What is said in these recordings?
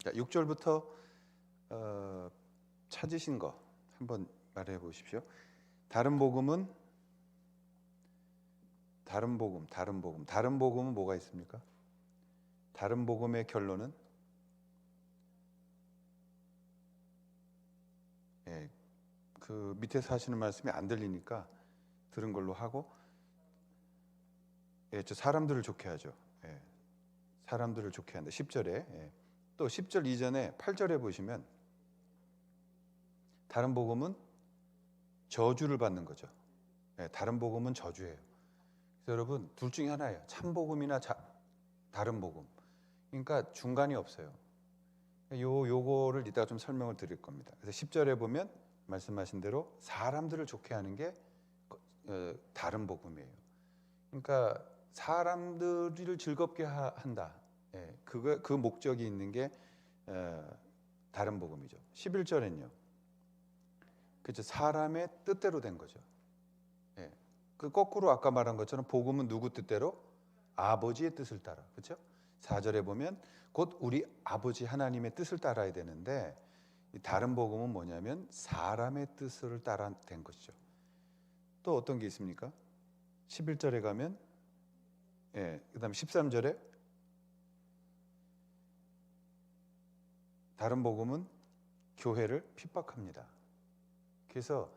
자, 6절부터 찾으신 거 한번 말해 보십시오. 다른 복음은 뭐가 있습니까? 다른 복음의 결론은 그 밑에서 하시는 말씀이 안 들리니까 들은 걸로 하고, 저 사람들을 좋게 하죠. 사람들을 좋게 한다. 10절에 또 10절 이전에 8절에 보시면 다른 복음은 저주를 받는 거죠. 다른 복음은 저주예요. 그래서 여러분 둘 중에 하나예요. 참 복음이나 다른 복음. 그러니까 중간이 없어요. 요거를 이따가 좀 설명을 드릴 겁니다. 그래서 10절에 보면 말씀하신 대로 사람들을 좋게 하는 게 다른 복음이에요. 그러니까 사람들을 즐겁게 한다. 그 목적이 있는 게 다른 복음이죠. 11절엔요. 그죠? 사람의 뜻대로 된 거죠. 그 거꾸로 아까 말한 것처럼 복음은 누구 뜻대로? 아버지의 뜻을 따라. 그렇죠? 4절에 보면 곧 우리 아버지 하나님의 뜻을 따라야 되는데, 다른 복음은 뭐냐면 사람의 뜻을 따라 된 것이죠. 또 어떤 게 있습니까? 11절에 가면 그다음에 13절에 다른 복음은 교회를 핍박합니다. 그래서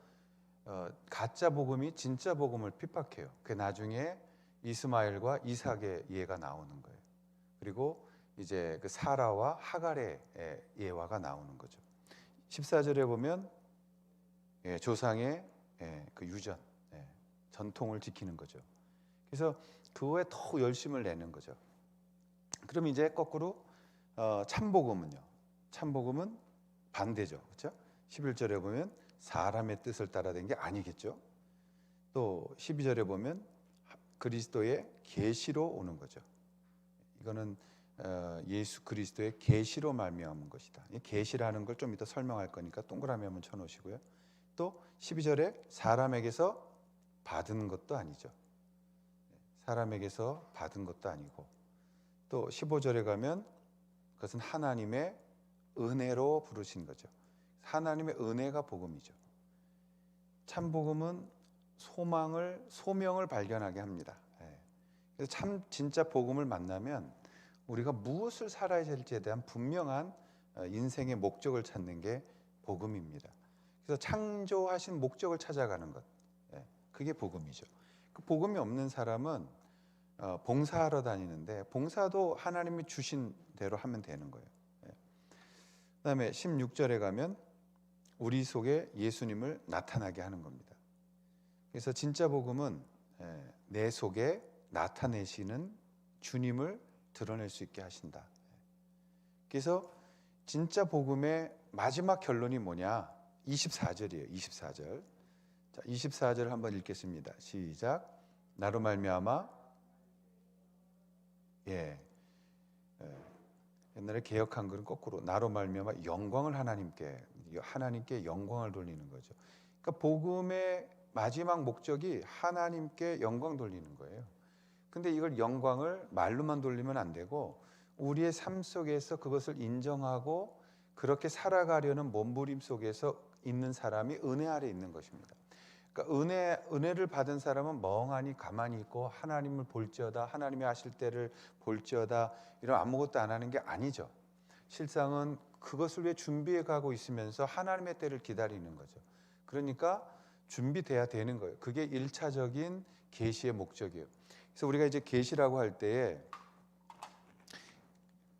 가짜 복음이 진짜 복음을 핍박해요. 그 나중에 이스마엘과 이삭의 예가 나오는 거예요. 그리고 이제 그 사라와 하갈의 예화가 나오는 거죠. 14절에 보면 조상의 그 유전, 전통을 지키는 거죠. 그래서 그거에 더 열심을 내는 거죠. 그럼 이제 거꾸로 참복음은요. 참복음은 반대죠. 그렇죠? 11절에 보면 사람의 뜻을 따라 된 게 아니겠죠. 또 12절에 보면 그리스도의 계시로 오는 거죠. 이거는 예수 그리스도의 계시로 말미암은 것이다. 이 계시라는 걸 좀 이따 설명할 거니까 동그라미 한번 쳐놓으시고요. 또 12절에 사람에게서 받은 것도 아니죠. 사람에게서 받은 것도 아니고, 또 15절에 가면 그것은 하나님의 은혜로 부르신 거죠. 하나님의 은혜가 복음이죠. 참 복음은 소명을 발견하게 합니다. 그래서 참 진짜 복음을 만나면 우리가 무엇을 살아야 될지에 대한 분명한 인생의 목적을 찾는 게 복음입니다. 그래서 창조하신 목적을 찾아가는 것, 그게 복음이죠. 그 복음이 없는 사람은 봉사하러 다니는데 봉사도 하나님이 주신 대로 하면 되는 거예요. 그다음에 16절에 가면 우리 속에 예수님을 나타나게 하는 겁니다. 그래서 진짜 복음은 내 속에 나타내시는 주님을 드러낼 수 있게 하신다. 그래서 진짜 복음의 마지막 결론이 뭐냐? 24절이에요. 24절. 자, 24절 한번 읽겠습니다. 시작. 나로 말미암아 옛날에 개역 한글은 거꾸로 나로 말미암아 영광을 하나님께 영광을 돌리는 거죠. 그러니까 복음의 마지막 목적이 하나님께 영광 돌리는 거예요. 근데 이걸 영광을 말로만 돌리면 안 되고 우리의 삶 속에서 그것을 인정하고 그렇게 살아가려는 몸부림 속에서 있는 사람이 은혜 아래 있는 것입니다. 그러니까 은혜를 받은 사람은 멍하니 가만히 있고 하나님을 볼지어다, 하나님이 하실 때를 볼지어다, 이런 아무것도 안 하는 게 아니죠. 실상은 그것을 위해 준비해 가고 있으면서 하나님의 때를 기다리는 거죠. 그러니까 준비돼야 되는 거예요. 그게 1차적인 계시의 목적이에요. 그래서 우리가 이제 계시라고 할 때에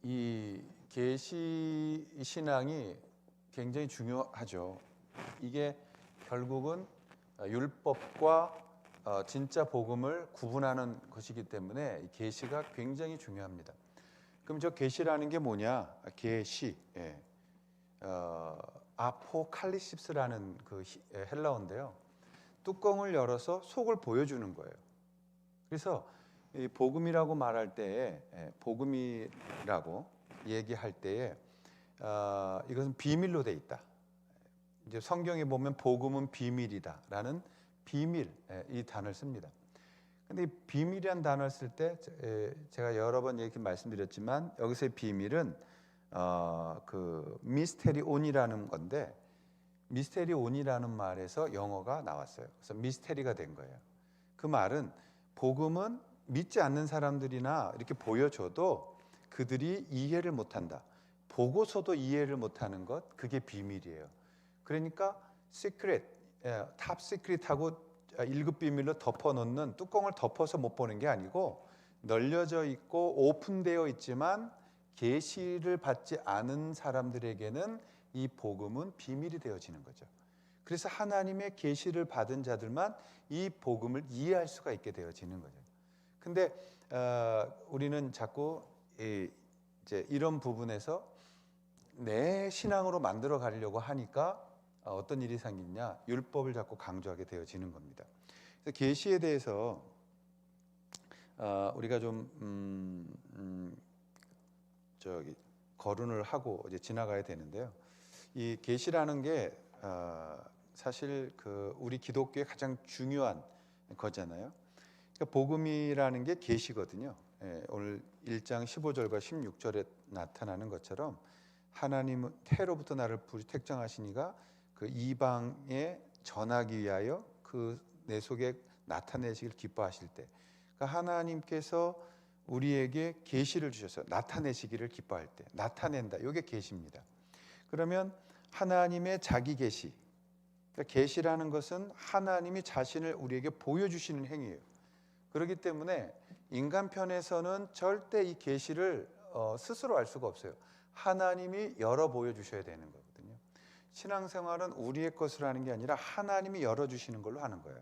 이 계시 신앙이 굉장히 중요하죠. 이게 결국은 율법과 진짜 복음을 구분하는 것이기 때문에 이 계시가 굉장히 중요합니다. 그럼 저 계시라는 게 뭐냐? 계시, 아포칼리십스라는 그 헬라어인데요. 뚜껑을 열어서 속을 보여주는 거예요. 그래서 이 복음이라고 말할 때에 복음이라고 얘기할 때에 이것은 비밀로 돼 있다. 이제 성경에 보면 복음은 비밀이다라는 비밀 이 단어를 씁니다. 근데 이 비밀이란 단어를 쓸 때 제가 여러 번 이렇게 말씀드렸지만 여기서의 비밀은 그 미스테리 온이라는 건데, 미스테리 온이라는 말에서 영어가 나왔어요. 그래서 미스테리가 된 거예요. 그 말은 복음은 믿지 않는 사람들이나 이렇게 보여줘도 그들이 이해를 못한다. 보고서도 이해를 못하는 것, 그게 비밀이에요. 그러니까 시크릿, 탑 시크릿하고 1급 비밀로 덮어놓는, 뚜껑을 덮어서 못 보는 게 아니고 널려져 있고 오픈되어 있지만 계시를 받지 않은 사람들에게는 이 복음은 비밀이 되어지는 거죠. 그래서 하나님의 계시를 받은 자들만 이 복음을 이해할 수가 있게 되어지는 거죠. 근데 우리는 자꾸 이제 이런 부분에서 내 신앙으로 만들어 가려고 하니까 어떤 일이 생기냐, 율법을 자꾸 강조하게 되어지는 겁니다. 그래서 계시에 대해서 우리가 좀 거론을 하고 이제 지나가야 되는데요. 이 계시라는 게 사실 그 우리 기독교의 가장 중요한 거잖아요. 그러니까 복음이라는 게 계시거든요. 오늘 1장 15절과 16절에 나타나는 것처럼 하나님은 태로부터 나를 택정하시니가 그 이방에 전하기 위하여 그 내 속에 나타내시길 기뻐하실 때, 그러니까 하나님께서 우리에게 계시를 주셔서 나타내시기를 기뻐할 때, 나타낸다. 이게 계시입니다. 그러면 하나님의 자기 계시, 그러니까 계시라는 것은 하나님이 자신을 우리에게 보여주시는 행위예요. 그렇기 때문에 인간 편에서는 절대 이 계시를 스스로 알 수가 없어요. 하나님이 열어 보여주셔야 되는 거거든요. 신앙생활은 우리의 것으로 하는 게 아니라 하나님이 열어주시는 걸로 하는 거예요.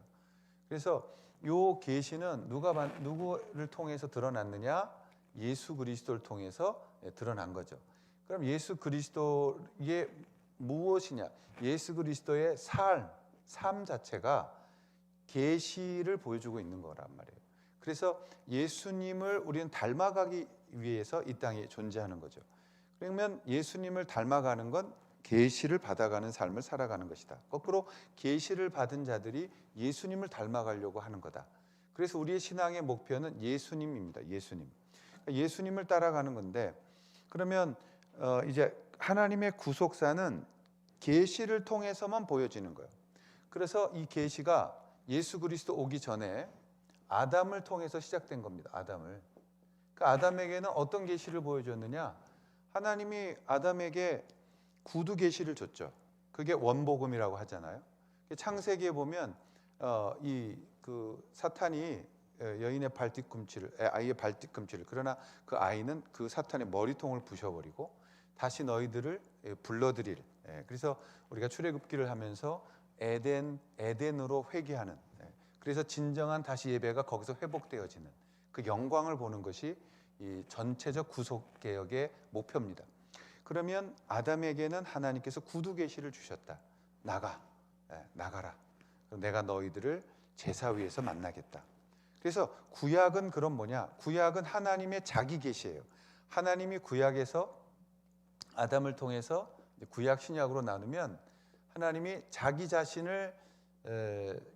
그래서 이 계시는 누구를 통해서 드러났느냐? 예수 그리스도를 통해서 드러난 거죠. 그럼 예수 그리스도의 무엇이냐? 예수 그리스도의 삶 자체가 계시를 보여주고 있는 거란 말이에요. 그래서 예수님을 우리는 닮아가기 위해서 이 땅에 존재하는 거죠. 그러면 예수님을 닮아가는 건 계시를 받아가는 삶을 살아가는 것이다. 거꾸로 계시를 받은 자들이 예수님을 닮아가려고 하는 거다. 그래서 우리의 신앙의 목표는 예수님입니다. 예수님을 따라가는 건데, 그러면 이제 하나님의 구속사는 계시를 통해서만 보여지는 거예요. 그래서 이 계시가 예수 그리스도 오기 전에 아담을 통해서 시작된 겁니다. 아담을. 그 아담에게는 어떤 계시를 보여줬느냐? 하나님이 아담에게 구두 계시를 줬죠. 그게 원복음이라고 하잖아요. 창세기에 보면 그 사탄이 여인의 아이의 발뒤꿈치를, 그러나 그 아이는 그 사탄의 머리통을 부셔버리고 다시 너희들을 불러들일. 그래서 우리가 출애굽기를 하면서 에덴으로 회귀하는. 그래서 진정한 다시 예배가 거기서 회복되어지는 그 영광을 보는 것이 이 전체적 구속 개혁의 목표입니다. 그러면 아담에게는 하나님께서 구두 계시를 주셨다. 나가라. 내가 너희들을 제사 위에서 만나겠다. 그래서 구약은 그럼 뭐냐? 구약은 하나님의 자기 계시예요. 하나님이 구약에서 아담을 통해서 구약 신약으로 나누면 하나님이 자기 자신을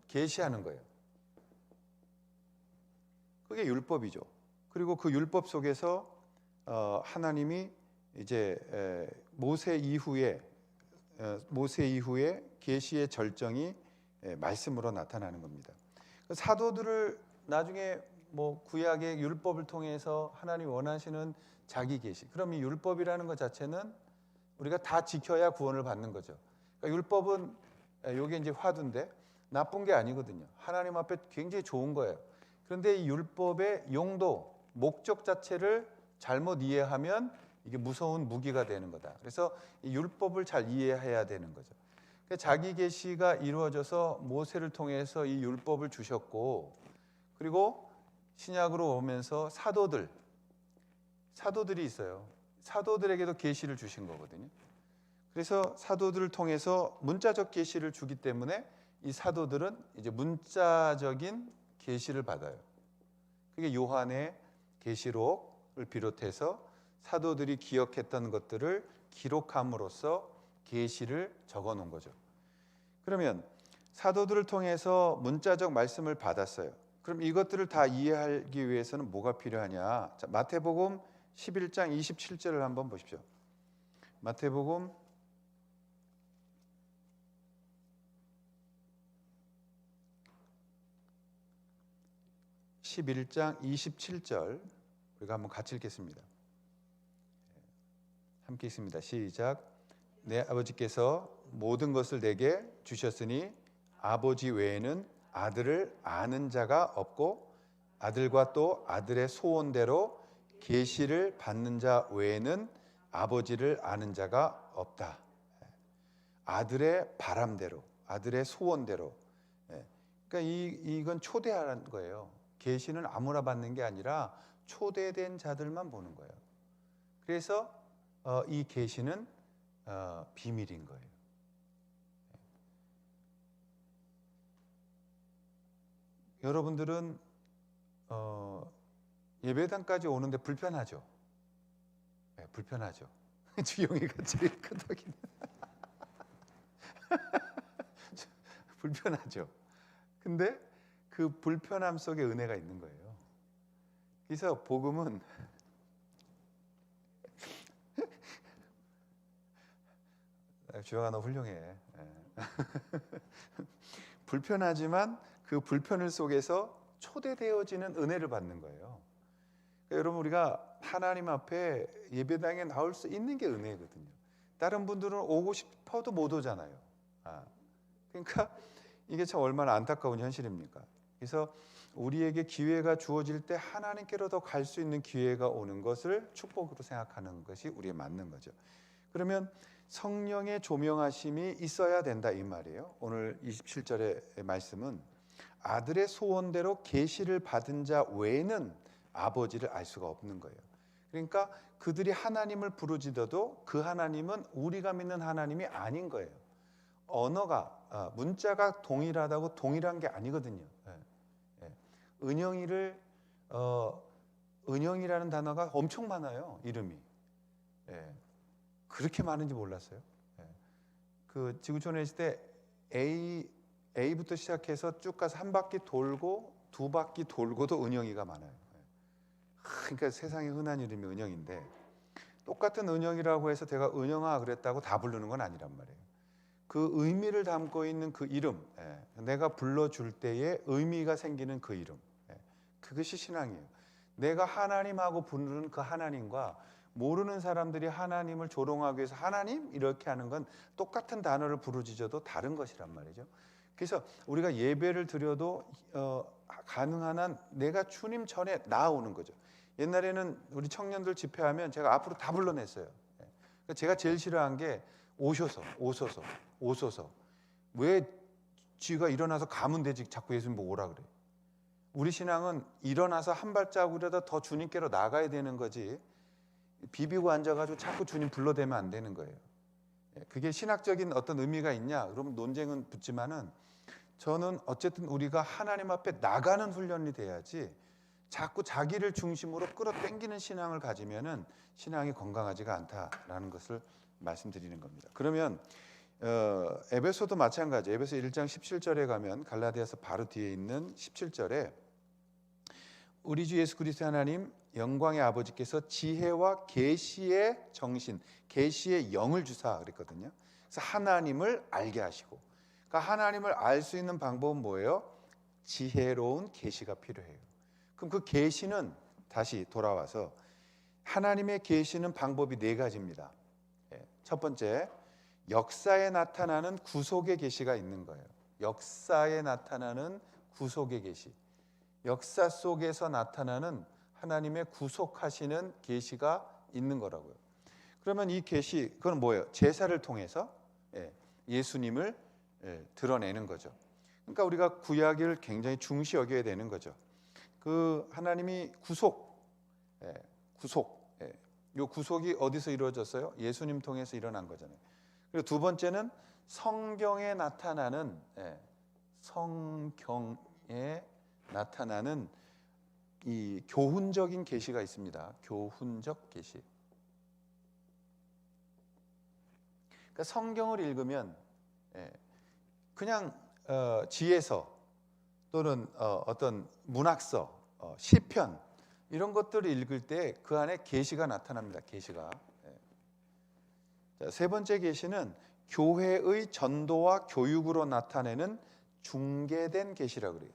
계시하는 거예요. 그게 율법이죠. 그리고 그 율법 속에서 하나님이 이제 모세 이후에 계시의 절정이 말씀으로 나타나는 겁니다. 사도들을 나중에 뭐 구약의 율법을 통해서 하나님이 원하시는 자기 계시. 그럼 이 율법이라는 것 자체는 우리가 다 지켜야 구원을 받는 거죠. 그러니까 율법은 이게 이제 화두인데 나쁜 게 아니거든요. 하나님 앞에 굉장히 좋은 거예요. 그런데 이 율법의 용도, 목적 자체를 잘못 이해하면 이게 무서운 무기가 되는 거다. 그래서 이 율법을 잘 이해해야 되는 거죠. 자기 계시가 이루어져서 모세를 통해서 이 율법을 주셨고, 그리고 신약으로 오면서 사도들이 있어요. 사도들에게도 계시를 주신 거거든요. 그래서 사도들을 통해서 문자적 계시를 주기 때문에 이 사도들은 이제 문자적인 계시를 받아요. 그게 요한의 계시록을 비롯해서 사도들이 기억했던 것들을 기록함으로써 계시를 적어 놓은 거죠. 그러면 사도들을 통해서 문자적 말씀을 받았어요. 그럼 이것들을 다 이해하기 위해서는 뭐가 필요하냐? 자, 마태복음 11장 27절을 한번 보십시오. 마태복음 11장 27절 우리가 한번 같이 읽겠습니다. 함께 읽습니다. 시작. 내 아버지께서 모든 것을 내게 주셨으니 아버지 외에는 아들을 아는 자가 없고 아들과 또 아들의 소원대로 계시를 받는 자 외에는 아버지를 아는 자가 없다. 아들의 바람대로, 아들의 소원대로. 그러니까 이건 초대하는 거예요. 계시는 아무나 받는 게 아니라 초대된 자들만 보는 거예요. 그래서 이 계시는 비밀인 거예요. 여러분들은 예배당까지 오는데 불편하죠? 네, 불편하죠. 주영이가 제일 끄덕이네. 불편하죠. 근데 그 불편함 속에 은혜가 있는 거예요. 그래서 복음은 주영아 너 훌륭해. 불편하지만 그 불편을 속에서 초대되어지는 은혜를 받는 거예요. 그러니까 여러분 우리가 하나님 앞에 예배당에 나올 수 있는 게 은혜거든요. 다른 분들은 오고 싶어도 못 오잖아요. 그러니까 이게 참 얼마나 안타까운 현실입니까? 그래서 우리에게 기회가 주어질 때 하나님께로 더 갈 수 있는 기회가 오는 것을 축복으로 생각하는 것이 우리의 맞는 거죠. 그러면 성령의 조명하심이 있어야 된다 이 말이에요. 오늘 27절의 말씀은 아들의 소원대로 계시를 받은 자 외에는 아버지를 알 수가 없는 거예요. 그러니까 그들이 하나님을 부르짖어도 그 하나님은 우리가 믿는 하나님이 아닌 거예요. 언어가 문자가 동일하다고 동일한 게 아니거든요. 은영이라는 단어가 엄청 많아요. 이름이. 그렇게 많은지 몰랐어요. 그 지구촌에 있을 때 A부터 시작해서 쭉 가서 한 바퀴 돌고 두 바퀴 돌고도 은영이가 많아요. 그러니까 세상에 흔한 이름이 은영인데 똑같은 은영이라고 해서 제가 은영아 그랬다고 다 부르는 건 아니란 말이에요. 그 의미를 담고 있는 그 이름, 내가 불러줄 때에 의미가 생기는 그 이름, 그것이 신앙이에요. 내가 하나님하고 부르는 그 하나님과 모르는 사람들이 하나님을 조롱하기 위해서 하나님 이렇게 하는 건 똑같은 단어를 부르짖어도 다른 것이란 말이죠. 그래서 우리가 예배를 드려도 가능한 한 내가 주님 전에 나아오는 거죠. 옛날에는 우리 청년들 집회하면 제가 앞으로 다 불러냈어요. 제가 제일 싫어한 게 오소서. 왜 쥐가 일어나서 가면 되지 자꾸 예수님 보고 오라 그래. 우리 신앙은 일어나서 한 발자국이라도 더 주님께로 나가야 되는 거지 비비고 앉아가지고 자꾸 주님 불러대면 안 되는 거예요. 그게 신학적인 어떤 의미가 있냐? 그럼 논쟁은 붙지만은 저는 어쨌든 우리가 하나님 앞에 나가는 훈련이 돼야지 자꾸 자기를 중심으로 끌어당기는 신앙을 가지면은 신앙이 건강하지가 않다라는 것을 말씀드리는 겁니다. 그러면 에베소도 마찬가지. 에베소 1장 17절에 가면 갈라디아서 바로 뒤에 있는 17절에 우리 주 예수 그리스도 하나님 영광의 아버지께서 지혜와 계시의 정신, 계시의 영을 주사 그랬거든요. 그래서 하나님을 알게 하시고, 그러니까 하나님을 알 수 있는 방법은 뭐예요? 지혜로운 계시가 필요해요. 그럼 그 계시는 다시 돌아와서 하나님의 계시는 방법이 네 가지입니다. 첫 번째, 역사에 나타나는 구속의 계시가 있는 거예요. 역사에 나타나는 구속의 계시. 역사 속에서 나타나는 하나님의 구속하시는 계시가 있는 거라고요. 그러면 이 계시 그건 뭐예요? 제사를 통해서 예수님을 드러내는 거죠. 그러니까 우리가 구약을 굉장히 중시 여겨야 되는 거죠. 그 하나님이 요 구속이 어디서 이루어졌어요? 예수님 통해서 일어난 거잖아요. 그리고 두 번째는 성경에 나타나는 이 교훈적인 계시가 있습니다. 교훈적 계시. 그러니까 성경을 읽으면 그냥 지혜서 또는 어떤 문학서, 시편 이런 것들을 읽을 때 그 안에 계시가 나타납니다. 계시가. 자, 세 번째 계시는 교회의 전도와 교육으로 나타내는 중개된 계시라고 그래요.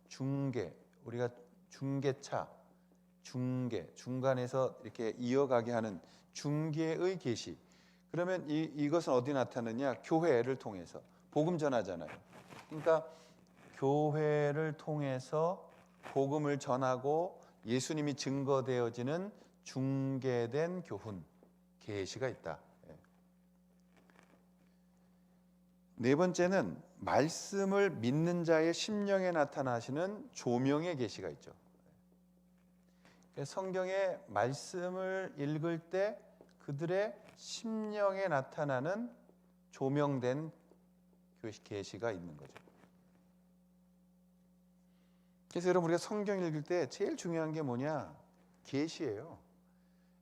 중개, 우리가 중개차, 중간에서 이렇게 이어가게 하는 중개의 계시. 그러면 이것은 어디 나타나느냐? 교회를 통해서 복음 전하잖아요. 그러니까 교회를 통해서 복음을 전하고 예수님이 증거되어지는 중개된 교훈, 계시가 있다. 네 번째는 말씀을 믿는 자의 심령에 나타나시는 조명의 계시가 있죠. 성경의 말씀을 읽을 때 그들의 심령에 나타나는 조명된 계시가 있는 거죠. 그래서 여러분, 우리가 성경 읽을 때 제일 중요한 게 뭐냐? 계시예요.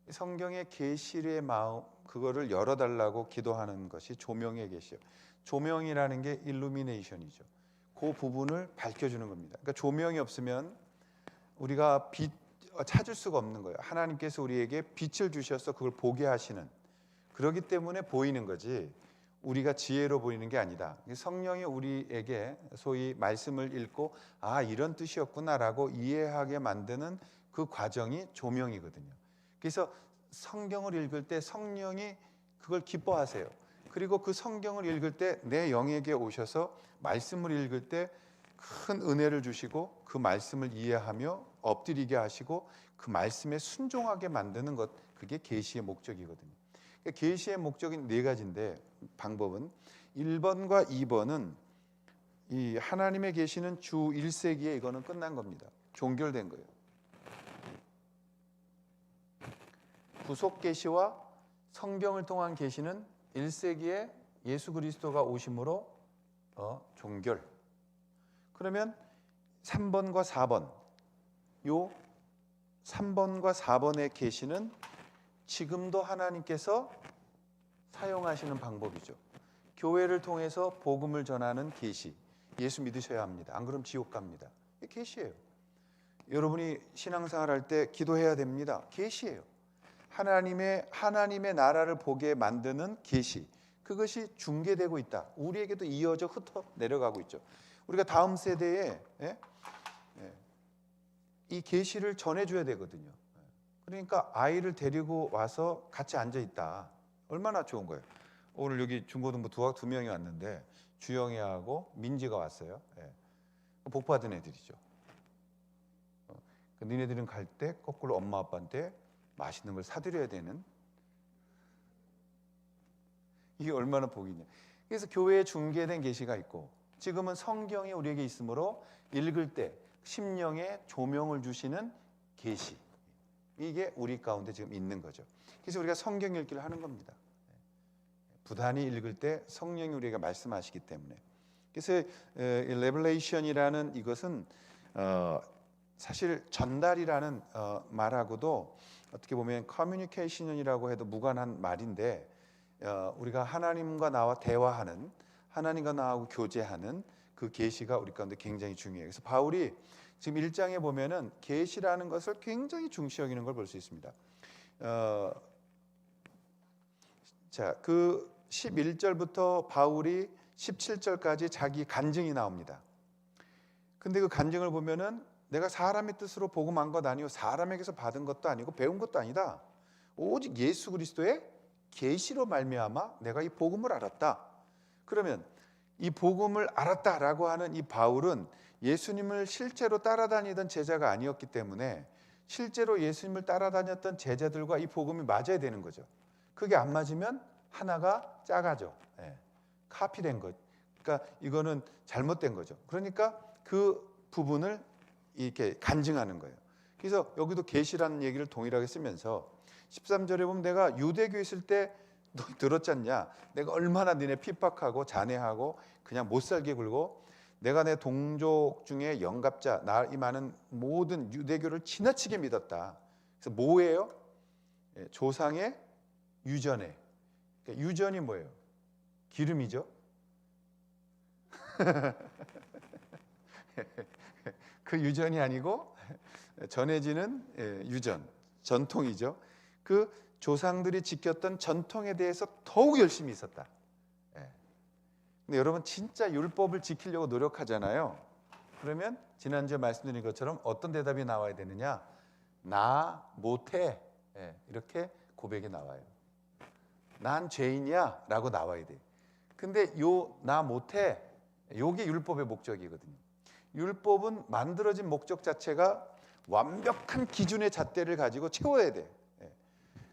성경의 계시의 마음, 그거를 열어달라고 기도하는 것이 조명의 계시예요. 조명이라는 게 일루미네이션이죠. 그 부분을 밝혀주는 겁니다. 그러니까 조명이 없으면 우리가 빛 찾을 수가 없는 거예요. 하나님께서 우리에게 빛을 주셔서 그걸 보게 하시는, 그렇기 때문에 보이는 거지 우리가 지혜로 보이는 게 아니다. 성령이 우리에게 소위 말씀을 읽고 아, 이런 뜻이었구나라고 이해하게 만드는 그 과정이 조명이거든요. 그래서 성경을 읽을 때 성령이 그걸 기뻐하세요. 그리고 그 성경을 읽을 때 내 영에게 오셔서 말씀을 읽을 때 큰 은혜를 주시고 그 말씀을 이해하며 엎드리게 하시고 그 말씀에 순종하게 만드는 것, 그게 계시의 목적이거든요. 그러니까 계시의 목적인 네 가지인데 방법은 1번과 2번은 이 하나님의 계시는 주 1세기에 이거는 끝난 겁니다. 종결된 거예요. 구속 계시와 성경을 통한 계시는 1세기에 예수 그리스도가 오심으로 종결. 그러면 3번과 4번, 요 3번과 4번의 계시는 지금도 하나님께서 사용하시는 방법이죠. 교회를 통해서 복음을 전하는 계시. 예수 믿으셔야 합니다. 안 그러면 지옥 갑니다. 이게 계시예요. 여러분이 신앙생활 할 때 기도해야 됩니다. 계시예요. 하나님의 나라를 보게 만드는 계시. 그것이 중개되고 있다. 우리에게도 이어져 흩어 내려가고 있죠. 우리가 다음 세대에 이 계시를 전해줘야 되거든요. 그러니까 아이를 데리고 와서 같이 앉아 있다. 얼마나 좋은 거예요. 오늘 여기 중고등부 두 명이 왔는데 주영이하고 민지가 왔어요. 복 받은 애들이죠. 니네들은 갈 때 거꾸로 엄마 아빠한테 맛있는 걸 사드려야 되는, 이게 얼마나 복이냐. 그래서 교회에 중개된 계시가 있고 지금은 성경이 우리에게 있으므로 읽을 때 심령에 조명을 주시는 계시, 이게 우리 가운데 지금 있는 거죠. 그래서 우리가 성경 읽기를 하는 겁니다. 부단히 읽을 때 성령이 우리에게 말씀하시기 때문에. 그래서 레벨레이션이라는 이것은 사실 전달이라는 말하고도 어떻게 보면 커뮤니케이션이라고 해도 무관한 말인데, 우리가 하나님과 나와 대화하는, 하나님과 나하고 교제하는 그 계시가 우리 가운데 굉장히 중요해요. 그래서 바울이 지금 1장에 보면은 계시라는 것을 굉장히 중시 여기는 걸 볼 수 있습니다. 자, 그 11절부터 바울이 17절까지 자기 간증이 나옵니다. 근데 그 간증을 보면은 내가 사람의 뜻으로 복음한 것 아니고 사람에게서 받은 것도 아니고 배운 것도 아니다. 오직 예수 그리스도의 계시로 말미암아 내가 이 복음을 알았다. 그러면 이 복음을 알았다라고 하는 이 바울은 예수님을 실제로 따라다니던 제자가 아니었기 때문에 실제로 예수님을 따라다녔던 제자들과 이 복음이 맞아야 되는 거죠. 그게 안 맞으면 하나가 작아져. 카피된 것. 그러니까 이거는 잘못된 거죠. 그러니까 그 부분을 이렇게 간증하는 거예요. 그래서 여기도 계시라는 얘기를 동일하게 쓰면서 13절에 보면 내가 유대교에 있을 때 너 들었지 않냐? 내가 얼마나 니네 핍박하고 잔해하고 그냥 못살게 굴고 내가 내 동족 중에 영갑자 나 이 많은 모든 유대교를 지나치게 믿었다. 그래서 뭐예요? 조상의 유전에. 그러니까 유전이 뭐예요? 기름이죠. 그 유전이 아니고 전해지는 유전, 전통이죠. 그 조상들이 지켰던 전통에 대해서 더욱 열심히 있었다. 예. 근데 여러분 진짜 율법을 지키려고 노력하잖아요. 그러면 지난주에 말씀드린 것처럼 어떤 대답이 나와야 되느냐? 나 못해. 예. 이렇게 고백이 나와요. 난 죄인이야 라고 나와야 돼. 근데 요 나 못해, 요게 율법의 목적이거든요. 율법은 만들어진 목적 자체가 완벽한 기준의 잣대를 가지고 채워야 돼.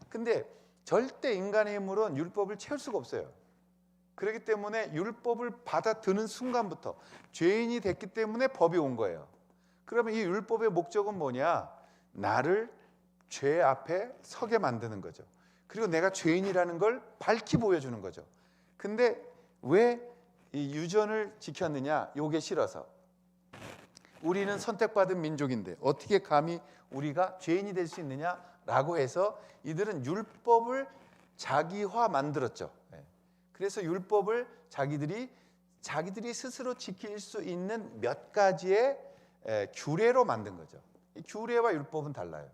근데 절대 인간의 힘으로는 율법을 채울 수가 없어요. 그렇기 때문에 율법을 받아드는 순간부터 죄인이 됐기 때문에 법이 온 거예요. 그러면 이 율법의 목적은 뭐냐? 나를 죄 앞에 서게 만드는 거죠. 그리고 내가 죄인이라는 걸 밝히 보여주는 거죠. 근데 왜 이 유전을 지켰느냐? 요게 싫어서. 우리는 선택받은 민족인데 어떻게 감히 우리가 죄인이 될 수 있느냐라고 해서 이들은 율법을 자기화 만들었죠. 그래서 율법을 자기들이 스스로 지킬 수 있는 몇 가지의 규례로 만든 거죠. 이 규례와 율법은 달라요.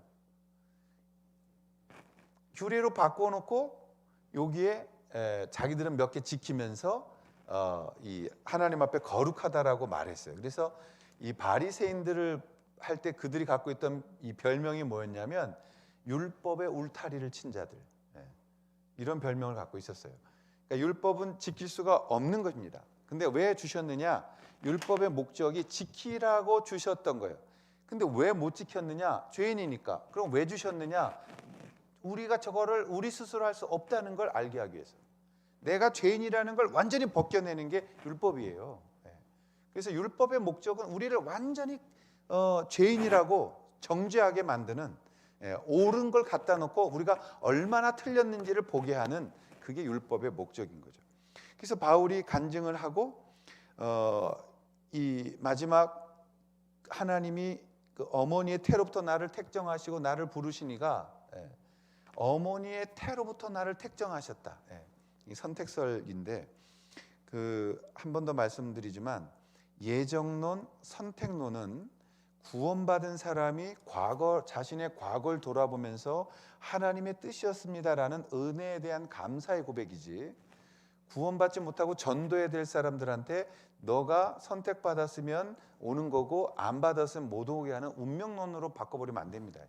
규례로 바꿔놓고 여기에 자기들은 몇 개 지키면서 이 하나님 앞에 거룩하다라고 말했어요. 그래서 이 바리새인들을 할 때 그들이 갖고 있던 이 별명이 뭐였냐면 율법의 울타리를 친 자들, 이런 별명을 갖고 있었어요. 그러니까 율법은 지킬 수가 없는 것입니다. 근데 왜 주셨느냐? 율법의 목적이 지키라고 주셨던 거예요. 근데 왜 못 지켰느냐? 죄인이니까. 그럼 왜 주셨느냐? 우리가 저거를 우리 스스로 할 수 없다는 걸 알게 하기 위해서. 내가 죄인이라는 걸 완전히 벗겨내는 게 율법이에요. 그래서 율법의 목적은 우리를 완전히 죄인이라고 정죄하게 만드는, 옳은 걸 갖다 놓고 우리가 얼마나 틀렸는지를 보게 하는, 그게 율법의 목적인 거죠. 그래서 바울이 간증을 하고 이 마지막 하나님이 그 어머니의 태로부터 나를 택정하시고 나를 부르시니가, 어머니의 태로부터 나를 택정하셨다. 이 선택설인데 한 번 더 말씀드리지만 예정론, 선택론은 구원받은 사람이 자신의 과거를 돌아보면서 하나님의 뜻이었습니다라는 은혜에 대한 감사의 고백이지, 구원받지 못하고 전도해야 될 사람들한테 너가 선택받았으면 오는 거고 안 받았으면 못 오게 하는 운명론으로 바꿔버리면 안 됩니다.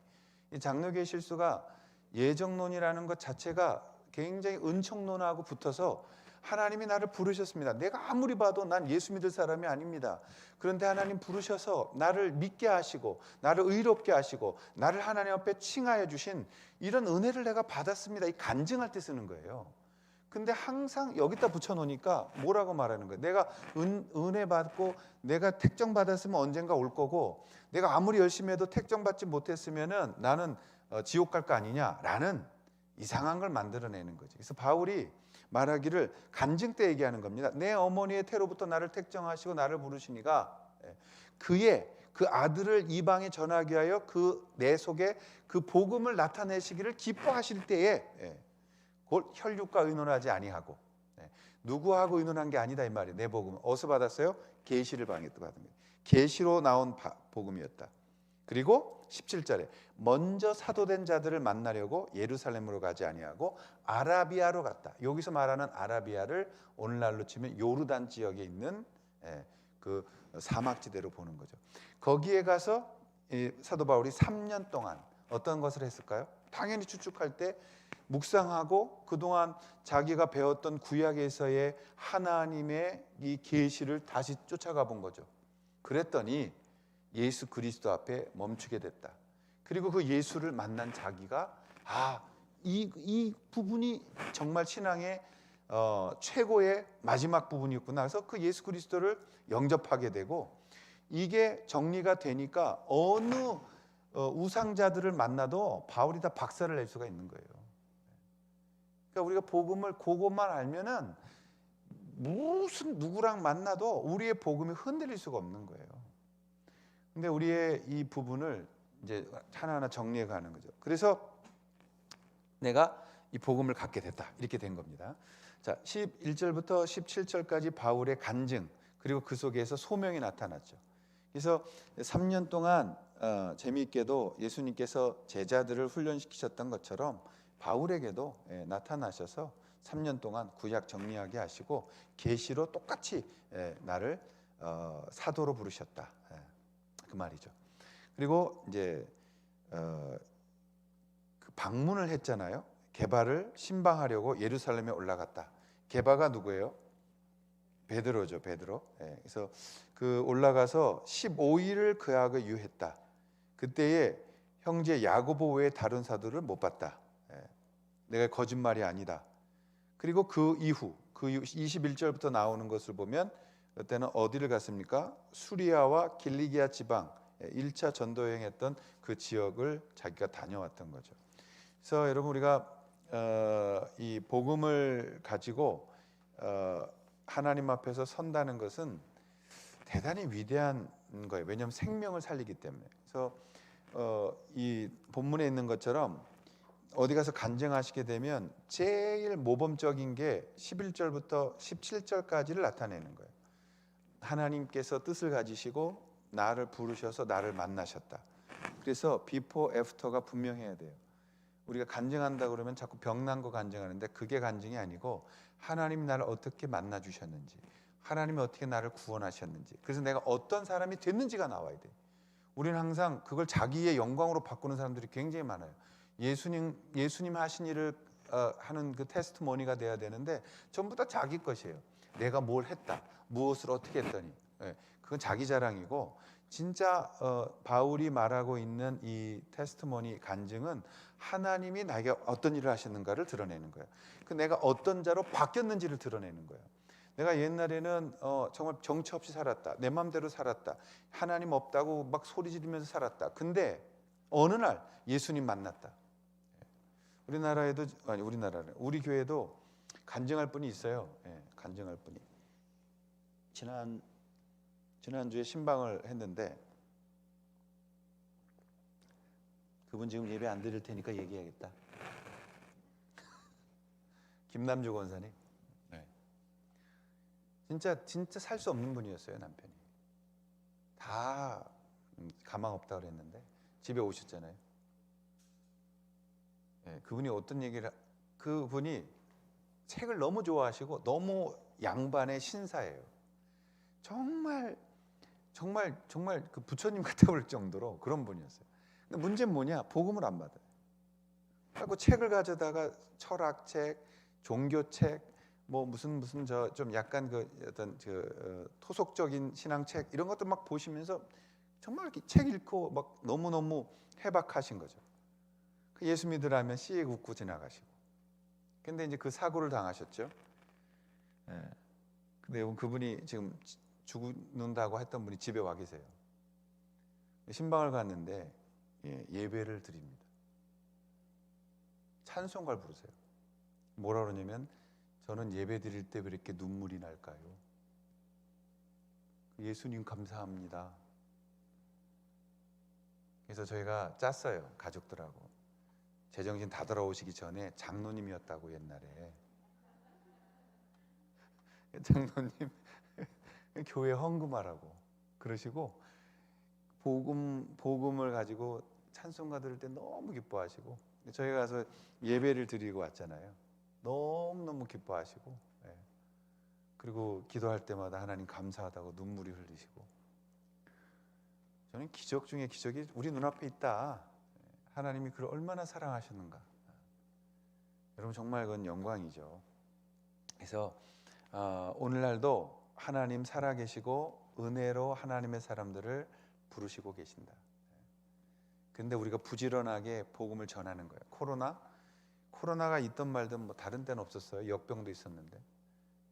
이 장로교의 실수가 예정론이라는 것 자체가 굉장히 은총론하고 붙어서 하나님이 나를 부르셨습니다. 내가 아무리 봐도 난 예수 믿을 사람이 아닙니다. 그런데 하나님 부르셔서 나를 믿게 하시고 나를 의롭게 하시고 나를 하나님 앞에 칭하여 주신 이런 은혜를 내가 받았습니다. 이 간증할 때 쓰는 거예요. 근데 항상 여기다 붙여놓으니까 뭐라고 말하는 거예요? 내가 은혜 받고 내가 택정 받았으면 언젠가 올 거고 내가 아무리 열심히 해도 택정 받지 못했으면은 나는 지옥 갈 거 아니냐라는 이상한 걸 만들어내는 거죠. 그래서 바울이 말하기를 간증 때 얘기하는 겁니다. 내 어머니의 태로부터 나를 택정하시고 나를 부르시니가 그 아들을 이방에 전하기 위하여 내 속에 그 복음을 나타내시기를 기뻐하실 때에 곧 혈육과 의논하지 아니하고, 누구하고 의논한 게 아니다 이 말이에요. 내 복음은 어디서 받았어요? 계시를 받은 거예요. 계시로 나온 복음이었다. 그리고 17절에 먼저 사도된 자들을 만나려고 예루살렘으로 가지 아니하고 아라비아로 갔다. 여기서 말하는 아라비아를 오늘날로 치면 요르단 지역에 있는 그 사막지대로 보는 거죠. 거기에 가서 사도 바울이 3년 동안 어떤 것을 했을까요? 당연히 추측할 때 묵상하고 그동안 자기가 배웠던 구약에서의 하나님의 이 계시를 다시 쫓아가 본 거죠. 그랬더니 예수 그리스도 앞에 멈추게 됐다. 그리고 그 예수를 만난 자기가 이 부분이 정말 신앙의 최고의 마지막 부분이었구나. 그래서 그 예수 그리스도를 영접하게 되고, 이게 정리가 되니까 어느 우상자들을 만나도 바울이 다 박살을 낼 수가 있는 거예요. 그러니까 우리가 복음을 그것만 알면은 무슨 누구랑 만나도 우리의 복음이 흔들릴 수가 없는 거예요. 근데 우리의 이 부분을 이제 하나하나 정리해 가는 거죠. 그래서 내가 이 복음을 갖게 됐다. 이렇게 된 겁니다. 자, 11절부터 17절까지 바울의 간증, 그리고 그 속에서 소명이 나타났죠. 그래서 3년 동안 재미있게도 예수님께서 제자들을 훈련시키셨던 것처럼 바울에게도 나타나셔서 3년 동안 구약 정리하게 하시고 계시로 똑같이 나를 사도로 부르셨다. 그 말이죠. 그리고 이제 그 방문을 했잖아요. 게바를 신방하려고 예루살렘에 올라갔다. 게바가 누구예요? 베드로죠. 베드로. 그래서 그 올라가서 15일을 그하고 유했다. 그때에 형제 야고보 외에 다른 사도를 못 봤다. 내가 거짓말이 아니다. 그리고 그 이후 21절부터 나오는 것을 보면 그때는 어디를 갔습니까? 수리아와 길리기아 지방 1차 전도 여행했던 그 지역을 자기가 다녀왔던 거죠. 그래서 여러분 우리가 이 복음을 가지고 하나님 앞에서 선다는 것은 대단히 위대한 거예요. 왜냐하면 생명을 살리기 때문에. 그래서 이 본문에 있는 것처럼 어디 가서 간증하시게 되면 제일 모범적인 게 11절부터 17절까지를 나타내는 거예요. 하나님께서 뜻을 가지시고 나를 부르셔서 나를 만나셨다. 그래서 비포 애프터가 분명해야 돼요. 우리가 간증한다 그러면 자꾸 병난 거 간증하는데 그게 간증이 아니고 하나님이 나를 어떻게 만나 주셨는지, 하나님이 어떻게 나를 구원하셨는지, 그래서 내가 어떤 사람이 됐는지가 나와야 돼요. 우리는 항상 그걸 자기의 영광으로 바꾸는 사람들이 굉장히 많아요. 예수님 하신 일을 하는 그 테스트머니가 돼야 되는데 전부 다 자기 것이에요. 내가 뭘 했다, 무엇을 어떻게 했더니, 그건 자기 자랑이고, 진짜 바울이 말하고 있는 이 테스트머니 간증은 하나님이 나에게 어떤 일을 하셨는가를 드러내는 거예요. 그 내가 어떤 자로 바뀌었는지를 드러내는 거예요. 내가 옛날에는 정말 정처 없이 살았다, 내 마음대로 살았다, 하나님 없다고 막 소리 지르면서 살았다. 근데 어느 날 예수님 만났다. 우리나라에도, 아니 우리나라는, 우리 교회도 간증할 분이 있어요. 간증할 분이 지난주에 신방을 했는데, 그분 지금 예배 안 드릴 테니까 얘기해야겠다. 김남주 권사님. 진짜 살 수 없는 분이었어요. 남편이 다 가망 없다 그랬는데 집에 오셨잖아요. 그분이 어떤 얘기를, 그분이 책을 너무 좋아하시고 너무 양반의 신사예요. 정말 그 부처님 같아 보일 정도로 그런 분이었어요. 근데 문제는 뭐냐? 복음을 안 받아요. 그리고 책을 가져다가 철학책, 종교책, 뭐 무슨 저 좀 약간 그 어떤 토속적인 신앙책 이런 것들 막 보시면서 정말 이렇게 책 읽고 막 너무 해박하신 거죠. 그 예수 믿으라면 씩 웃고 지나가시고. 근데 이제 그 사고를 당하셨죠. 근데 그분이 지금 죽는다고 했던 분이 집에 와 계세요. 신방을 갔는데 예배를 드립니다. 찬송가를 부르세요. 뭐라 그러냐면, 저는 예배 드릴 때 왜 이렇게 눈물이 날까요? 예수님 감사합니다. 그래서 저희가 짰어요. 가족들하고. 제정신 다 돌아오시기 전에 장로님이었다고 옛날에. 장로님 교회 헌금하라고 그러시고, 복음을 가지고 찬송가 들을 때 너무 기뻐하시고, 저희가 가서 예배를 드리고 왔잖아요. 너무 기뻐하시고, 그리고 기도할 때마다 하나님 감사하다고 눈물이 흘리시고. 저는 기적 중에 기적이 우리 눈앞에 있다. 하나님이 그를 얼마나 사랑하셨는가. 여러분 정말 그건 영광이죠. 그래서 오늘날도 하나님 살아계시고 은혜로 하나님의 사람들을 부르시고 계신다. 근데 우리가 부지런하게 복음을 전하는 거예요. 코로나가 있던 말든 뭐 다른 때는 없었어요. 역병도 있었는데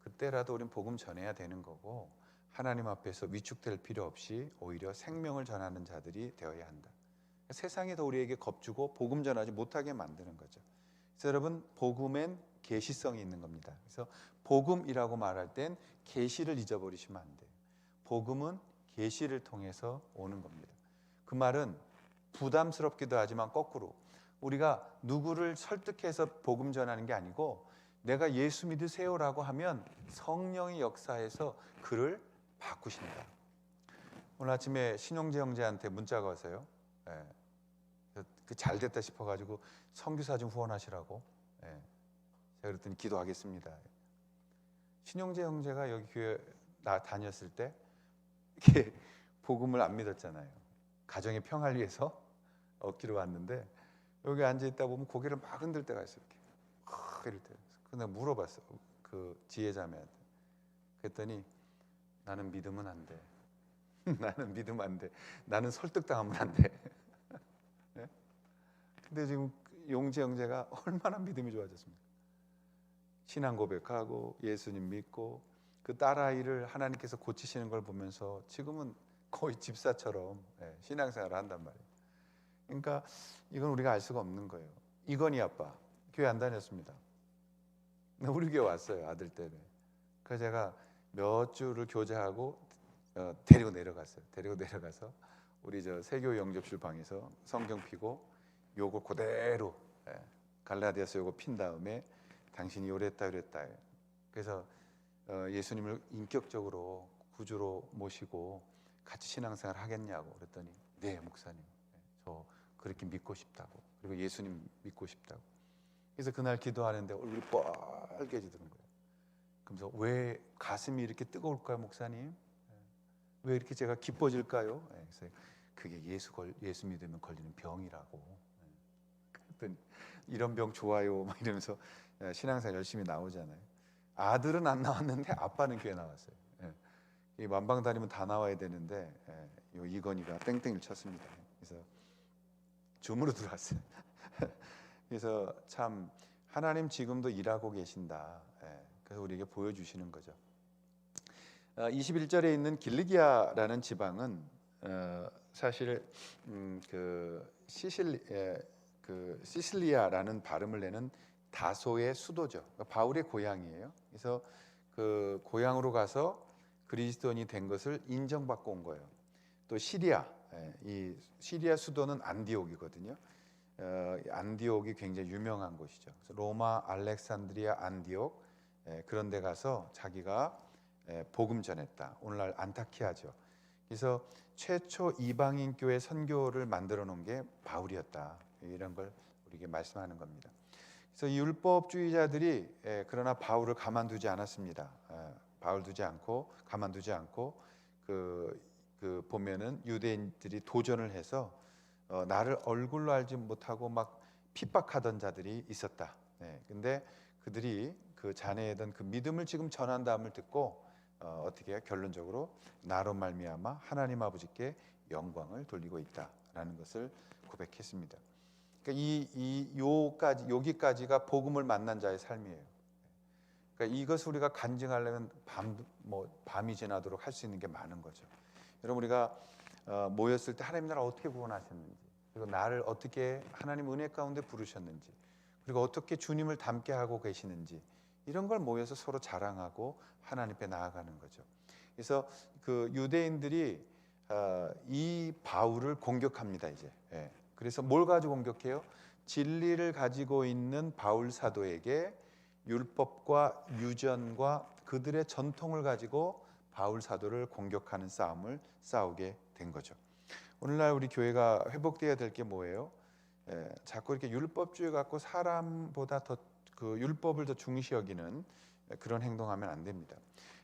그때라도 우리는 복음 전해야 되는 거고, 하나님 앞에서 위축될 필요 없이 오히려 생명을 전하는 자들이 되어야 한다. 세상이 더 우리에게 겁주고 복음 전하지 못하게 만드는 거죠. 그래서 여러분, 복음엔 계시성이 있는 겁니다. 그래서 복음이라고 말할 땐 계시를 잊어버리시면 안 돼요. 복음은 계시를 통해서 오는 겁니다. 그 말은 부담스럽기도 하지만 거꾸로 우리가 누구를 설득해서 복음 전하는 게 아니고, 내가 예수 믿으세요라고 하면 성령의 역사에서 그를 바꾸신다. 오늘 아침에 신용재 형제한테 문자가 왔어요. 잘 됐다 싶어가지고 선교사 좀 후원하시라고. 예. 제가 그랬더니 기도하겠습니다. 신용재 형제가 여기 교회 나 다녔을 때 이렇게 복음을 안 믿었잖아요. 가정의 평화를 위해서 얻기로 왔는데 여기 앉아 있다 보면 고개를 막 흔들 때가 있어요. 이렇게 이럴 때. 근데 물어봤어. 그 지혜자매한테. 그랬더니 나는 믿으면 안 돼. 나는 믿으면 안 돼. 나는 설득당하면 안 돼. 네? 근데 지금 용재 형제가 얼마나 믿음이 좋아졌습니까? 신앙 고백하고 예수님 믿고 그 딸아이를 하나님께서 고치시는 걸 보면서 지금은 거의 집사처럼 신앙생활을 한단 말이에요. 그러니까 이건 우리가 알 수가 없는 거예요. 이건희 아빠 교회 안 다녔습니다. 우리 교회 왔어요. 아들 때문에. 그래서 제가 몇 주를 교제하고 데리고 내려갔어요. 데리고 내려가서 우리 저 세교 영접실 방에서 성경 피고 요거 그대로 갈라디아서 요거 핀 다음에 당신이 요랬다 요랬다. 그래서 예수님을 인격적으로 구주로 모시고 같이 신앙생활 하겠냐고 그랬더니 네 목사님 저 그렇게 믿고 싶다고 그리고 예수님 믿고 싶다고. 그래서 그날 기도하는데 얼굴이 빨개지더는 거예요. 그러면서 왜 가슴이 이렇게 뜨거울까요 목사님? 왜 이렇게 제가 기뻐질까요? 그래서 그게 예수 믿으면 걸리는 병이라고. 그랬더니 이런 병 좋아요 막 이러면서 신앙생활 열심히 나오잖아요. 아들은 안 나왔는데 아빠는 교회 나왔어요. 이 만방 다니면 다 나와야 되는데 요 이건희가 땡땡을 쳤습니다. 그래서 줌으로 들어왔어요. 그래서 참 하나님 지금도 일하고 계신다. 그래서 우리에게 보여주시는 거죠. 21절에 있는 길리기아라는 지방은 사실 그 시실리아라는 발음을 내는 다소의 수도죠. 그러니까 바울의 고향이에요. 그래서 그 고향으로 가서 그리스도인이 된 것을 인정받고 온 거예요. 또 시리아, 이 시리아 수도는 안디옥이거든요. 안디옥이 굉장히 유명한 곳이죠. 그래서 로마, 알렉산드리아, 안디옥 그런 데 가서 자기가 복음 전했다. 오늘날 안타키아죠. 그래서 최초 이방인 교회 선교를 만들어 놓은 게 바울이었다. 이런 걸 우리에게 말씀하는 겁니다. 그래서 율법주의자들이 그러나 바울을 가만두지 않았습니다. 바울 두지 않고 가만두지 않고 그 보면은 유대인들이 도전을 해서 나를 얼굴로 알지 못하고 막 핍박하던 자들이 있었다. 근데 그들이 그 자네던 그 믿음을 지금 전한다음을 듣고 어떻게 해요? 결론적으로 나로 말미암아 하나님 아버지께 영광을 돌리고 있다라는 것을 고백했습니다. 그러니까 여기까지가 복음을 만난 자의 삶이에요. 그러니까 이것을 우리가 간증하려면 밤이 지나도록 할 수 있는 게 많은 거죠. 여러분 우리가 모였을 때 하나님 나라 어떻게 구원하셨는지, 그리고 나를 어떻게 하나님 은혜 가운데 부르셨는지, 그리고 어떻게 주님을 닮게 하고 계시는지 이런 걸 모여서 서로 자랑하고 하나님 앞에 나아가는 거죠. 그래서 그 유대인들이 이 바울을 공격합니다. 이제 그래서 뭘 가지고 공격해요? 진리를 가지고 있는 바울 사도에게 율법과 유전과 그들의 전통을 가지고 바울 사도를 공격하는 싸움을 싸우게 된 거죠. 오늘날 우리 교회가 회복되어야 될 게 뭐예요? 자꾸 이렇게 율법주의 갖고 사람보다 더 그 율법을 더 중시 여기는 그런 행동하면 안 됩니다.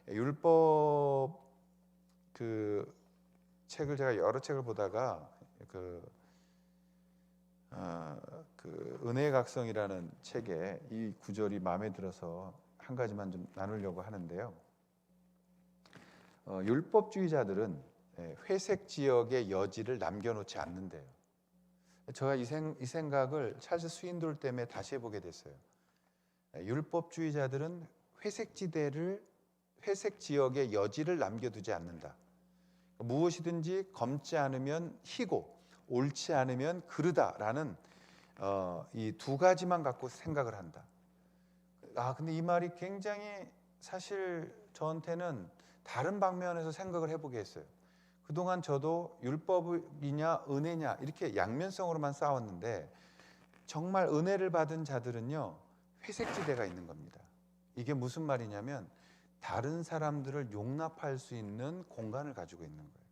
율법 그 책을 제가 여러 책을 보다가 그 은혜의 각성이라는 책에 이 구절이 마음에 들어서 한 가지만 좀 나누려고 하는데요. 율법주의자들은 회색 지역의 여지를 남겨놓지 않는데요. 제가 이 생각을 찰스 스윈돌 때문에 다시 해보게 됐어요. 율법주의자들은 회색 지역의 여지를 남겨두지 않는다. 무엇이든지 검지 않으면 희고 옳지 않으면 그르다라는 이 두 가지만 갖고 생각을 한다. 근데 이 말이 굉장히 사실 저한테는 다른 방면에서 생각을 해보게 했어요. 그동안 저도 율법이냐 은혜냐 이렇게 양면성으로만 싸웠는데 정말 은혜를 받은 자들은요 회색지대가 있는 겁니다. 이게 무슨 말이냐면 다른 사람들을 용납할 수 있는 공간을 가지고 있는 거예요.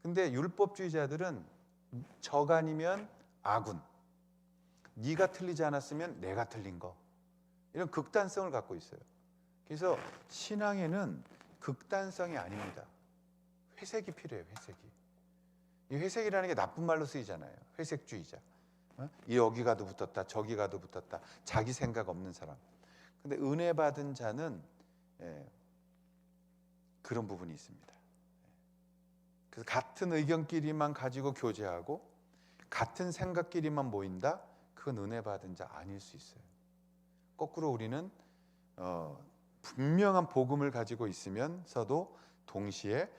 근데 율법주의자들은 적 아니면 아군, 네가 틀리지 않았으면 내가 틀린 거, 이런 극단성을 갖고 있어요. 그래서 신앙에는 극단성이 아닙니다. 회색이 필요해요. 이 회색이라는 게 나쁜 말로 쓰이잖아요. 회색주의자. 여기 가도 붙었다, 저기 가도 붙었다, 자기 생각 없는 사람. 근데 은혜 받은 자는 그런 부분이 있습니다. 그래서 같은 의견끼리만 가지고 교제하고 같은 생각끼리만 모인다? 그건 은혜 받은 자 아닐 수 있어요. 거꾸로 우리는 분명한 복음을 가지고 있으면서도 동시에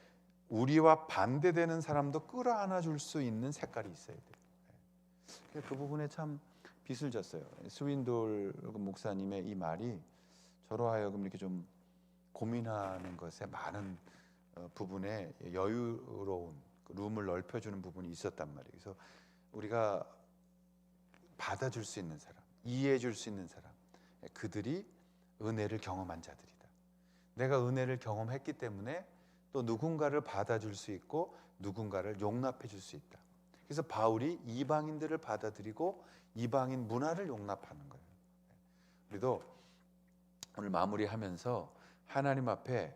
우리와 반대되는 사람도 끌어안아 줄 수 있는 색깔이 있어야 돼요. 그 부분에 참 빚을 졌어요. 스윈돌 목사님의 이 말이 저로 하여금 이렇게 좀 고민하는 것에 많은 부분에 여유로운 룸을 넓혀주는 부분이 있었단 말이에요. 그래서 우리가 받아줄 수 있는 사람, 이해해줄 수 있는 사람, 그들이 은혜를 경험한 자들이다. 내가 은혜를 경험했기 때문에 또 누군가를 받아줄 수 있고 누군가를 용납해줄 수 있다. 그래서 바울이 이방인들을 받아들이고 이방인 문화를 용납하는 거예요. 우리도 오늘 마무리하면서 하나님 앞에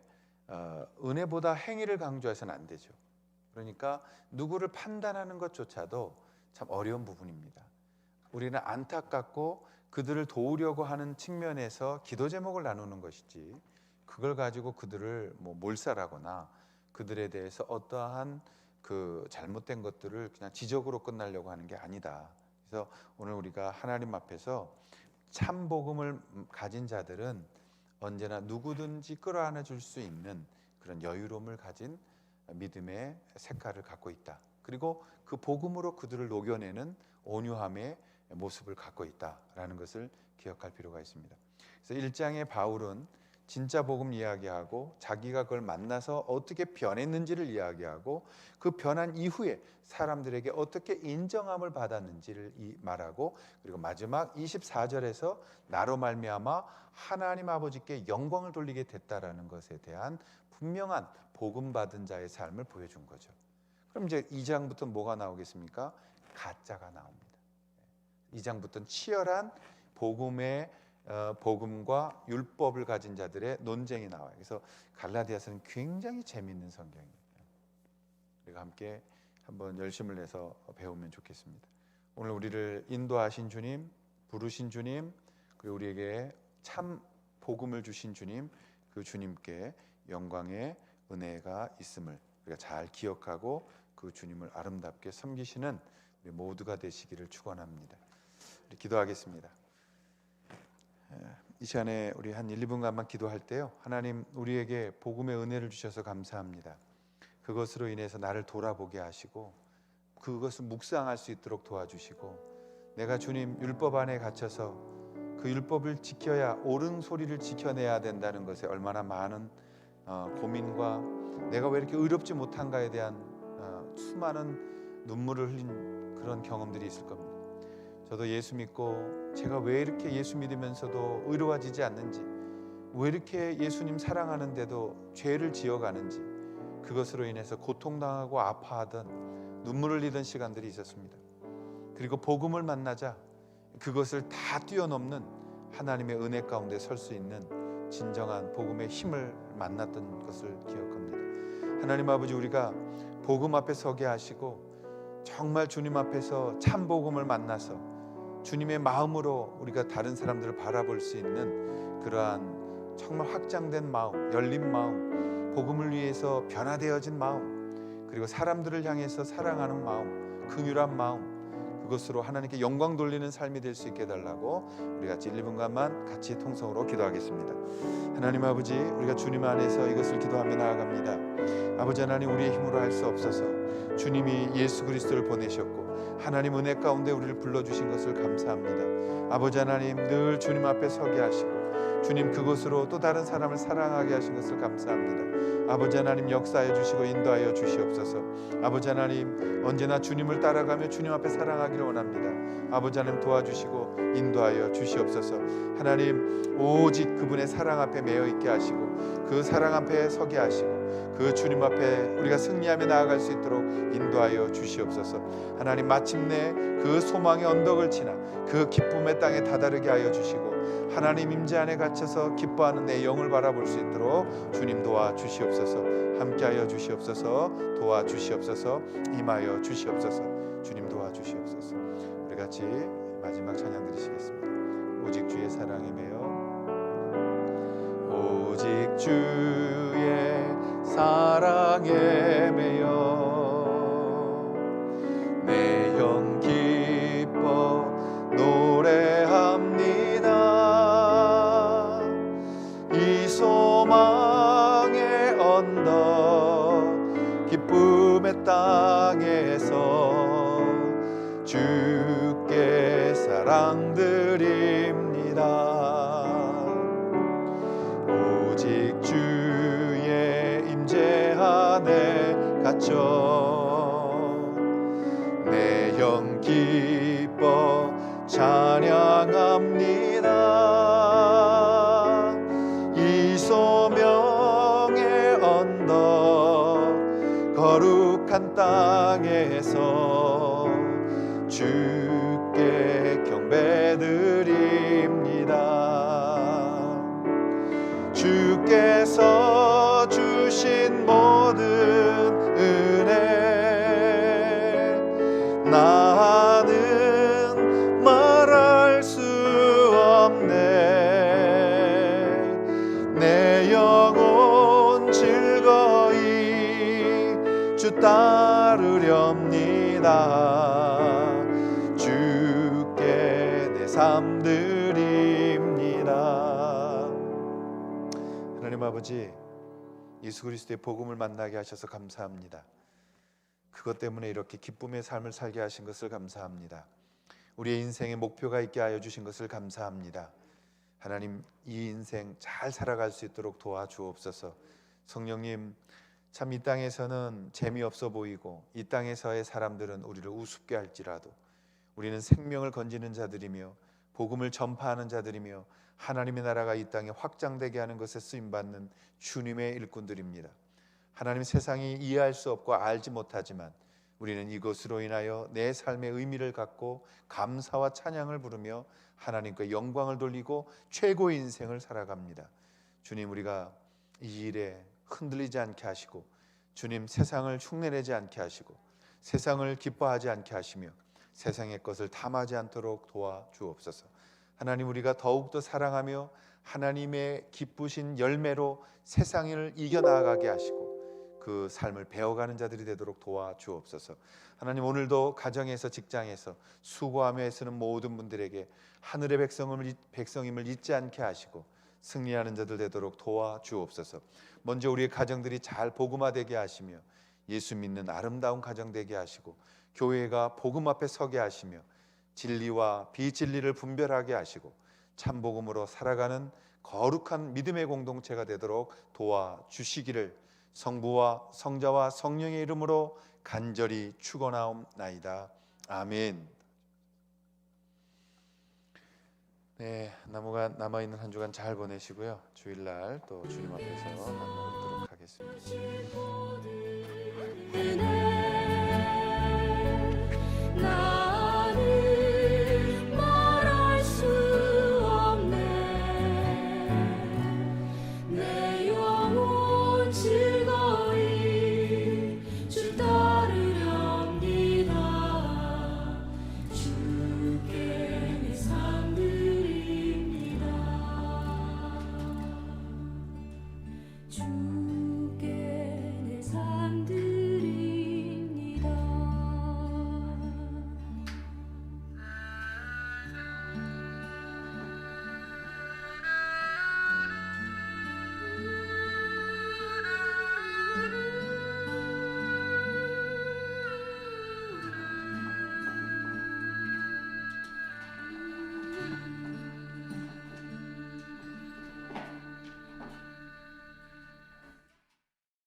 은혜보다 행위를 강조해서는 안 되죠. 그러니까 누구를 판단하는 것조차도 참 어려운 부분입니다. 우리는 안타깝고 그들을 도우려고 하는 측면에서 기도 제목을 나누는 것이지, 그걸 가지고 그들을 몰살하거나 그들에 대해서 어떠한 그 잘못된 것들을 그냥 지적으로 끝나려고 하는 게 아니다. 그래서 오늘 우리가 하나님 앞에서 참 복음을 가진 자들은 언제나 누구든지 끌어안아 줄 수 있는 그런 여유로움을 가진 믿음의 색깔을 갖고 있다. 그리고 그 복음으로 그들을 녹여내는 온유함의 모습을 갖고 있다라는 것을 기억할 필요가 있습니다. 그래서 1장의 바울은 진짜 복음 이야기하고 자기가 그걸 만나서 어떻게 변했는지를 이야기하고 그 변한 이후에 사람들에게 어떻게 인정함을 받았는지를 말하고, 그리고 마지막 24절에서 나로 말미암아 하나님 아버지께 영광을 돌리게 됐다라는 것에 대한 분명한 복음 받은 자의 삶을 보여준 거죠. 그럼 이제 2장부터 뭐가 나오겠습니까? 가짜가 나옵니다. 2장부터는 치열한 복음과 율법을 가진 자들의 논쟁이 나와요. 그래서 갈라디아서는 굉장히 재미있는 성경이에요. 우리가 함께 한번 열심을 내서 배우면 좋겠습니다. 오늘 우리를 인도하신 주님, 부르신 주님, 그리고 우리에게 참 복음을 주신 주님, 그 주님께 영광의 은혜가 있음을 우리가 잘 기억하고 그 주님을 아름답게 섬기시는 우리 모두가 되시기를 축원합니다. 우리 기도하겠습니다. 이 시간에 우리 한 1, 2분간만 기도할 때요, 하나님 우리에게 복음의 은혜를 주셔서 감사합니다. 그것으로 인해서 나를 돌아보게 하시고 그것을 묵상할 수 있도록 도와주시고, 내가 주님 율법 안에 갇혀서 그 율법을 지켜야 옳은 소리를 지켜내야 된다는 것에 얼마나 많은 고민과 내가 왜 이렇게 의롭지 못한가에 대한 수많은 눈물을 흘린 그런 경험들이 있을 겁니다. 저도 예수 믿고 제가 왜 이렇게 예수 믿으면서도 의로워지지 않는지, 왜 이렇게 예수님 사랑하는데도 죄를 지어가는지, 그것으로 인해서 고통당하고 아파하던 눈물을 흘리던 시간들이 있었습니다. 그리고 복음을 만나자 그것을 다 뛰어넘는 하나님의 은혜 가운데 설 수 있는 진정한 복음의 힘을 만났던 것을 기억합니다. 하나님 아버지, 우리가 복음 앞에 서게 하시고 정말 주님 앞에서 참 복음을 만나서 주님의 마음으로 우리가 다른 사람들을 바라볼 수 있는 그러한 정말 확장된 마음, 열린 마음, 복음을 위해서 변화되어진 마음, 그리고 사람들을 향해서 사랑하는 마음, 긍휼한 마음, 그것으로 하나님께 영광 돌리는 삶이 될 수 있게 해달라고 우리 같이 1, 2분간만 같이 통성으로 기도하겠습니다. 하나님 아버지, 우리가 주님 안에서 이것을 기도하며 나아갑니다. 아버지 하나님, 우리의 힘으로 할 수 없어서 주님이 예수 그리스도를 보내셨고 하나님 은혜 가운데 우리를 불러주신 것을 감사합니다. 아버지 하나님, 늘 주님 앞에 서게 하시고 주님 그것으로 또 다른 사람을 사랑하게 하신 것을 감사합니다. 아버지 하나님, 역사해 주시고 인도하여 주시옵소서. 아버지 하나님, 언제나 주님을 따라가며 주님 앞에 사랑하기를 원합니다. 아버지 하나님, 도와주시고 인도하여 주시옵소서. 하나님, 오직 그분의 사랑 앞에 매여 있게 하시고 그 사랑 앞에 서게 하시고 그 주님 앞에 우리가 승리하며 나아갈 수 있도록 인도하여 주시옵소서. 하나님, 마침내 그 소망의 언덕을 지나 그 기쁨의 땅에 다다르게 하여 주시고 하나님 임재 안에 갇혀서 기뻐하는 내 영을 바라볼 수 있도록 주님 도와주시옵소서. 함께하여 주시옵소서. 도와주시옵소서. 임하여 주시옵소서. 주님 도와주시옵소서. 우리 같이 마지막 찬양 드리시겠습니다. 오직 주의 사랑에 매여, 오직 주의 사랑에 매여 내 영 기뻐 노래합니다. 이 소망의 언덕 기쁨의 땅에서 주께 사랑드립니다. 오직 주의 임재 안에 갇혀 내 영 기뻐 찬양합니다. 이 소명의 언덕 거룩한 땅에서 주께 경배드립니다. 주께서 주신 모든 은혜 나는 말할 수 없네. 내 영혼 즐거이 주 따르렵니다. 주께 내 삶 드립니다. 하나님 아버지, 예수 그리스도의 복음을 만나게 하셔서 감사합니다. 그것 때문에 이렇게 기쁨의 삶을 살게 하신 것을 감사합니다. 우리의 인생에 목표가 있게 하여 주신 것을 감사합니다. 하나님, 이 인생 잘 살아갈 수 있도록 도와주옵소서. 성령님, 참 이 땅에서는 재미없어 보이고 이 땅에서의 사람들은 우리를 우습게 할지라도 우리는 생명을 건지는 자들이며 복음을 전파하는 자들이며 하나님의 나라가 이 땅에 확장되게 하는 것에 쓰임받는 주님의 일꾼들입니다. 하나님, 세상이 이해할 수 없고 알지 못하지만 우리는 이것으로 인하여 내 삶의 의미를 갖고 감사와 찬양을 부르며 하나님께 영광을 돌리고 최고의 인생을 살아갑니다. 주님, 우리가 이 일에 흔들리지 않게 하시고 주님, 세상을 흉내내지 않게 하시고 세상을 기뻐하지 않게 하시며 세상의 것을 탐하지 않도록 도와주옵소서. 하나님, 우리가 더욱더 사랑하며 하나님의 기쁘신 열매로 세상을 이겨나가게 하시고 그 삶을 배워가는 자들이 되도록 도와주옵소서. 하나님, 오늘도 가정에서 직장에서 수고하며 애쓰는 모든 분들에게 하늘의 백성임을 잊지 않게 하시고 승리하는 자들 되도록 도와주옵소서. 먼저 우리의 가정들이 잘 복음화되게 하시며 예수 믿는 아름다운 가정 되게 하시고 교회가 복음 앞에 서게 하시며 진리와 비진리를 분별하게 하시고 참복음으로 살아가는 거룩한 믿음의 공동체가 되도록 도와주시기를 성부와 성자와 성령의 이름으로 간절히 축원하옵나이다. 아멘. 네, 나무가 남아있는 한 주간 잘 보내시고요. 주일날 또 주님 앞에서 만나뵙도록 하겠습니다.